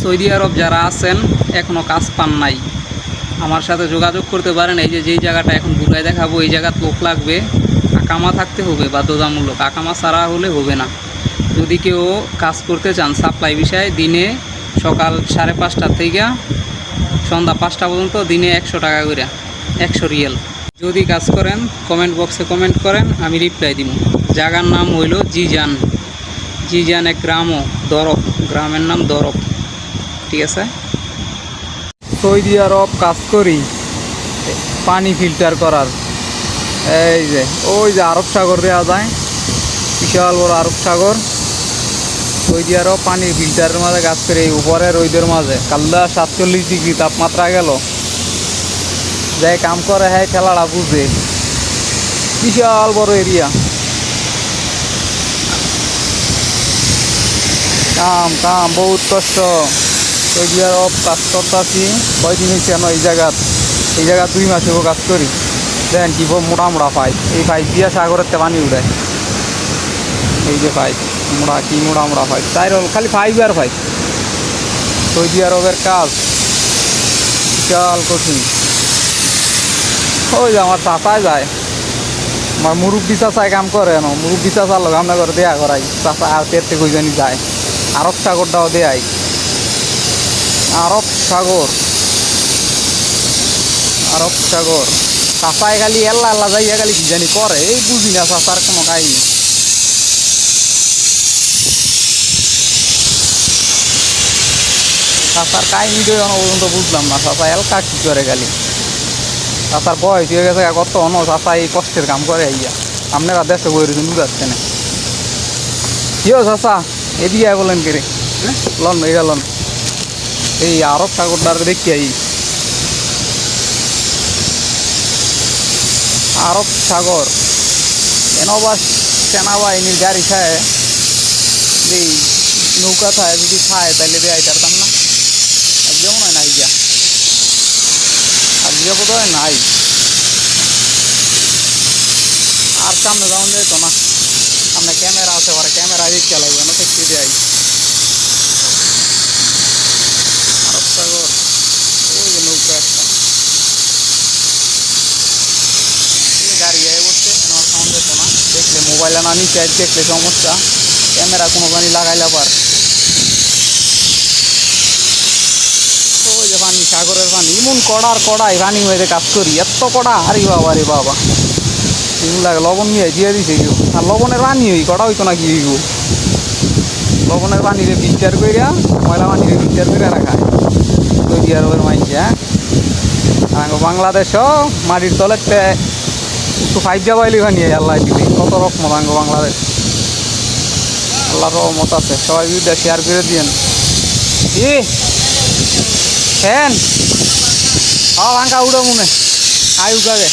Saudi আরব যারা আছেন এখনও কাজ পান নাই, আমার সাথে যোগাযোগ করতে পারেন। এই যে যেই জায়গাটা এখন ঘুরায় দেখাবো, এই জায়গার লোক লাগবে, আকামা থাকতে হবে বাধ্যতামূলক, আকামা ছাড়া হলে হবে না। যদি কেউ কাজ করতে চান সাপ্লাই বিষয়ে, দিনে সকাল 5:30 থেকে সন্ধ্যা 5টা পর্যন্ত, দিনে 100 টাকা করে, 100 রিয়াল। যদি কাজ করেন কমেন্ট বক্সে কমেন্ট করেন, আমি রিপ্লাই দিব। জায়গার নাম হইল জিজান। জিজান এক গ্রামও, দরব, গ্রামের নাম দরব। ঠিক আছে। সৌদি আরব কাজ করি পানি ফিল্টার করার। এই যে ওই যে আরব সাগর দেওয়া যায়, বিশাল বড় আরব সাগর। সৌদি আরব পানির ফিল্টারের মাঝে কাজ করে, এই উপরে রোদের মাঝে কাল্লা 47 ডিগ্রি তাপমাত্রা গেল। যাই কাম করে হ্যাঁ খেলাটা বুঝে, বিশাল বড় এরিয়া। কাম কাম বহুত কষ্ট। সৌদি আরব কাজ করতেছি কয়দিন হয়েছে কেন, এই জায়গা 2 মাস হবো কাজ করি। দেখেন কি মোটা মোটা পাইপ, এই পাইপ দিয়া সাগরের তে পানি উঠায়। এই যে পাইপ মোটা, কি মোটা মোটা পাইপ, তাই খালি পাইপ আর পাইপ। সৌদি আরবের কাজ বিশাল কঠিন। ওই যে আমার চাচায় যায়, আমার মুরব্বী চাচায় কাম করে, মুরব্বী চাচার লোক আমরা করে দেয়া করাই। চাচা আর তেরতে কইজানি যায়, আরব সাগরটাও দেয়। আরব সাগর, আরব সাগর। চাচায় খালি এল্লা এল্লা যাইয়া খালি কি জানি করে, এই বুঝি না চাচার কোনো কাহিনী। চাচার কাহিনীটাই পর্যন্ত বুঝলাম না, চাচা এলকা কি করে খালি। চাচার বয়স হয়ে গেছে কত, চাচা এই কষ্টের কাম করে আইয়া। আপনারা দেশে বই রয়েছেন বুঝাচ্ছে না। কিও চাচা এদিকে বলেন কে রে, লন এটা লন। এই আরব সাগরটার দেখি আই, আরব সাগর। এনবা সেনাবাহিনীর গাড়ি খায়, এই নৌকা খায়, যদি খায় তাহলে দিয়ে আইতারতাম না। আজকে মনে হয় নাই গিয়া, আজকে বোধ হয় নাই। আর সামনে যাওয়া যেত না, সামনে ক্যামেরা আছে, পারে ক্যামেরা দিয়ে চালাইব না, দেখতে যাই। আরব সাগর, ওই যে নৌকা একটা, গাড়ি আয় বসছে, সাউন্ড যেত না। দেখলে মোবাইলে না নিচে দেখলে সমস্যা, ক্যামেরা কোনো পানি লাগাইলে আবার। ওই যে পানি, সাগরের পানি, এমন কড়ার কড়াই পানি হয়ে কাজ করি, এত কড়া। আরে বাবা রে বাবা, লাগে লবণ নিয়ে দিয়ে দিছে কেউ। আর লবণের পানি হই কড়া হইতো না কি হইব। লবণের পানিরে ফিল্টার কইরা, ময়লা পানিরে ফিল্টার করে রাখায় সৌদি আরবের মাইনছে। হ্যাঁ বাংলাদেশও মাটির তলেতে একটু ফাইভ যাবাইলি বানিয়ে আল্লাহ দিলে, কত রকম বাংলাদেশ। আল্লাহর রহমত আছে, সবাই ভিডিও শেয়ার করে দিয়েন। ফ্যান ভাঙ্গা উড়ো মনে আয় উগাগে।